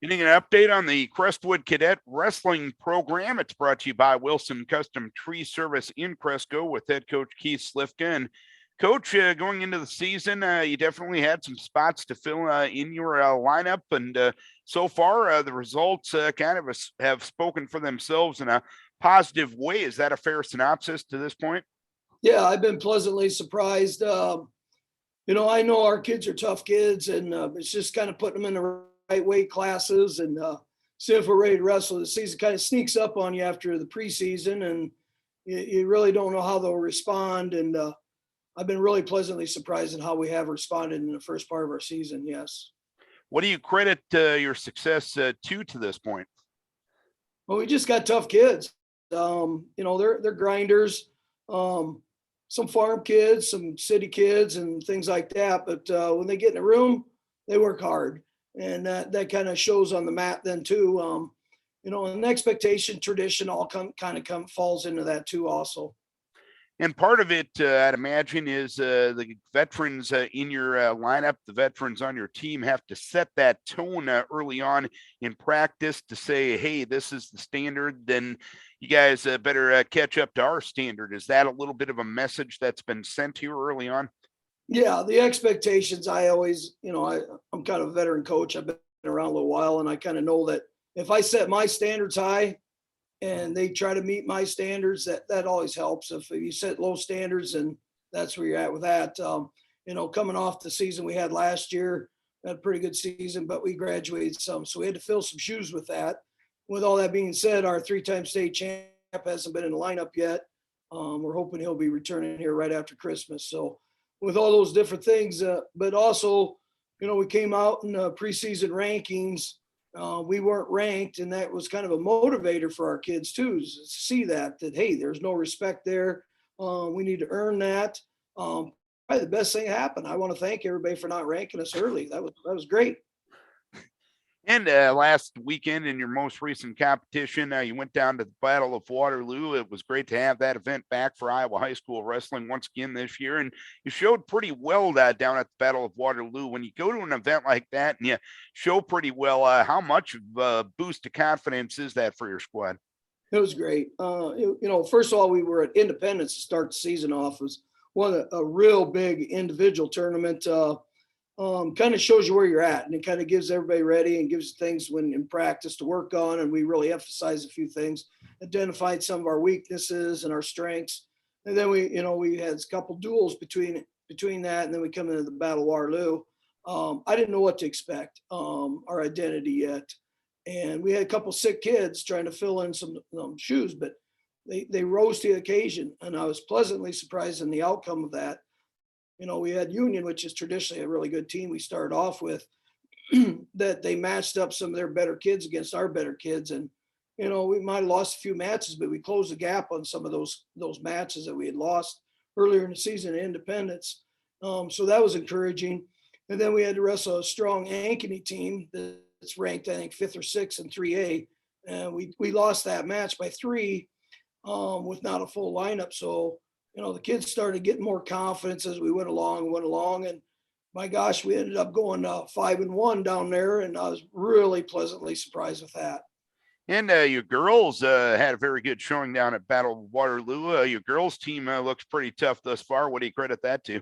Getting an update on the Crestwood Cadet Wrestling Program. It's brought to you by Wilson Custom Tree Service in Cresco with head coach Keith Slifka. And coach, going into the season, you definitely had some spots to fill in your lineup. And so far, the results kind of have spoken for themselves in a positive way. Is that a fair synopsis to this point? Yeah, I've been pleasantly surprised. I know our kids are tough kids, and it's just kind of putting them in the right weight classes and see if we're ready to wrestle. The season kind of sneaks up on you after the preseason, and you really don't know how they'll respond. And I've been really pleasantly surprised at how we have responded in the first part of our season. Yes. What do you credit your success to this point? Well, we just got tough kids. They're grinders. Some farm kids, some city kids, and things like that. But when they get in the room, they work hard, and that kind of shows on the mat then too. And expectation, tradition, all falls into that too also. And part of it, I'd imagine, is the veterans in your lineup, the veterans on your team have to set that tone early on in practice to say, hey, this is the standard, then you guys better catch up to our standard. Is that a little bit of a message that's been sent here early on? Yeah, the expectations, I always, I'm kind of a veteran coach. I've been around a little while, and I kind of know that if I set my standards high, and they try to meet my standards, that always helps. If you set low standards, and that's where you're at with that. Coming off the season we had last year, had a pretty good season, but we graduated some. So we had to fill some shoes with that. With all that being said, our 3-time state champ hasn't been in the lineup yet. We're hoping he'll be returning here right after Christmas. So with all those different things, but also, we came out in preseason rankings. We weren't ranked, and that was kind of a motivator for our kids too, to see that hey, there's no respect there. We need to earn that. Probably the best thing that happened. I want to thank everybody for not ranking us early. That was great. And last weekend in your most recent competition, you went down to the Battle of Waterloo. It was great to have that event back for Iowa High School Wrestling once again this year. And you showed pretty well down at the Battle of Waterloo. When you go to an event like that and you show pretty well, how much of a boost of confidence is that for your squad? It was great. First of all, we were at Independence to start the season off. It was a real big individual tournament. Kind of shows you where you're at, and it kind of gives everybody ready and gives things when in practice to work on. And we really emphasize a few things, identified some of our weaknesses and our strengths. And then we had a couple duels between that, and then we come into the Battle of Waterloo. I didn't know what to expect, our identity yet. And we had a couple sick kids trying to fill in some shoes, but they rose to the occasion. And I was pleasantly surprised in the outcome of that. We had Union, which is traditionally a really good team we started off with, that they matched up some of their better kids against our better kids. And, we might have lost a few matches, but we closed the gap on some of those matches that we had lost earlier in the season in Independence. So that was encouraging. And then we had to wrestle a strong Ankeny team that's ranked, I think, 5th or 6th in 3A. And we lost that match by 3 with not a full lineup. So, the kids started getting more confidence as we went along. And my gosh, we ended up going 5-1 down there. And I was really pleasantly surprised with that. And your girls had a very good showing down at Battle of Waterloo. Your girls team looks pretty tough thus far. What do you credit that to?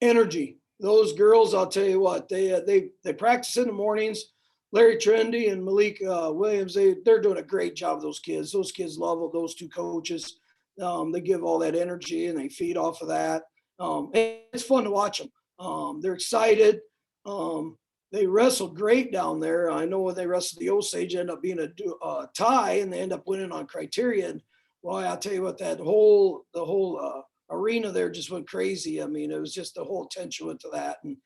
Energy. Those girls, I'll tell you what, they practice in the mornings. Larry Trendy and Malik Williams, they're doing a great job. Those kids love those two coaches. They give all that energy and they feed off of that. It's fun to watch them. They're excited. They wrestled great down there. I know when they wrestled the Osage, ended up being a tie, and they end up winning on criteria. And well, I'll tell you what, the whole arena there just went crazy. I mean, it was just the whole attention went to that, and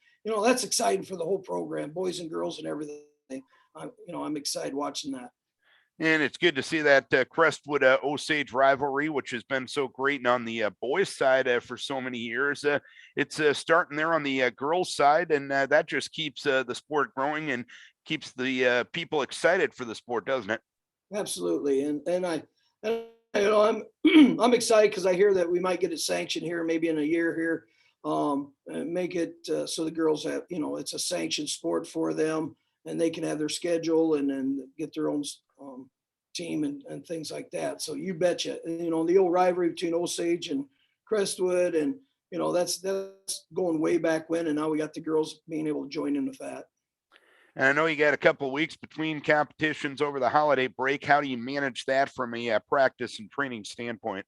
that's exciting for the whole program, boys and girls and everything. I'm excited watching that. And it's good to see that Crestwood Osage rivalry, which has been so great on the boys' side for so many years. It's starting there on the girls' side, and that just keeps the sport growing and keeps the people excited for the sport, doesn't it? Absolutely, and I'm I'm excited because I hear that we might get it sanctioned here, maybe in a year here, and make it so the girls have it's a sanctioned sport for them. and they can have their schedule and then get their own team and things like that. So you betcha, you know, the old rivalry between Osage and Crestwood, and you know, that's going way back when, and now we got the girls being able to join in with that. And I know you got a couple of weeks between competitions over the holiday break. How do you manage that from a practice and training standpoint?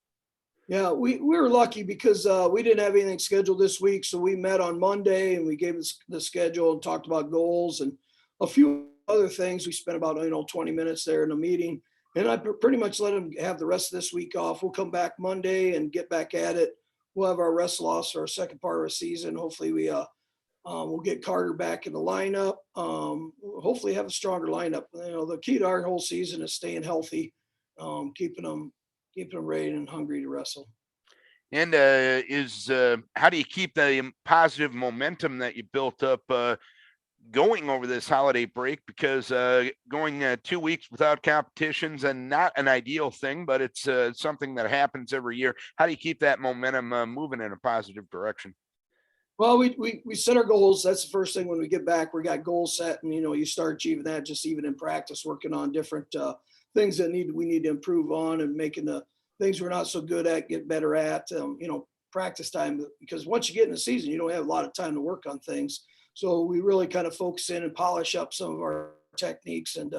Yeah, we were lucky because we didn't have anything scheduled this week. So we met on Monday and we gave us the schedule and talked about goals and a few other things. We spent about, 20 minutes there in a meeting, and I pretty much let them have the rest of this week off. We'll come back Monday and get back at it. We'll have our wrestle offs for our second part of our season. Hopefully we'll get Carter back in the lineup. Hopefully have a stronger lineup. You know, the key to our whole season is staying healthy, keeping them ready and hungry to wrestle. And how do you keep the positive momentum that you built up going over this holiday break? Because going 2 weeks without competitions and not an ideal thing, but it's something that happens every year. How do you keep that momentum moving in a positive direction? Well, we set our goals. That's the first thing when we get back. We got goals set, and you start achieving that just even in practice, working on different things that we need to improve on, and making the things we're not so good at get better at. Practice time, because once you get in the season, you don't have a lot of time to work on things. So we really kind of focus in and polish up some of our techniques and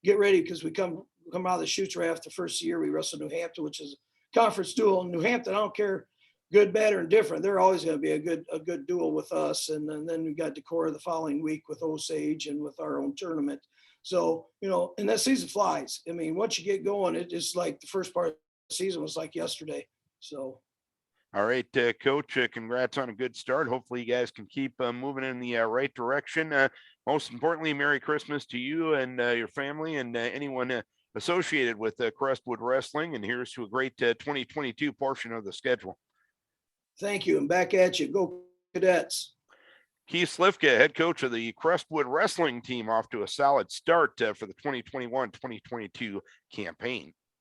get ready, because we come out of the shoots right after the first year. We wrestled New Hampton, which is a conference duel. And New Hampton, I don't care, good, bad, or indifferent, they're always going to be a good duel with us. And then we got Decorah the following week with Osage and with our own tournament. So, and that season flies. I mean, once you get going, it's just like the first part of the season was like yesterday. So. All right, Coach, congrats on a good start. Hopefully you guys can keep moving in the right direction. Most importantly, Merry Christmas to you and your family and anyone associated with Crestwood Wrestling. And here's to a great 2022 portion of the schedule. Thank you. And back at you. Go Cadets. Keith Slifka, head coach of the Crestwood Wrestling team, off to a solid start for the 2021-2022 campaign.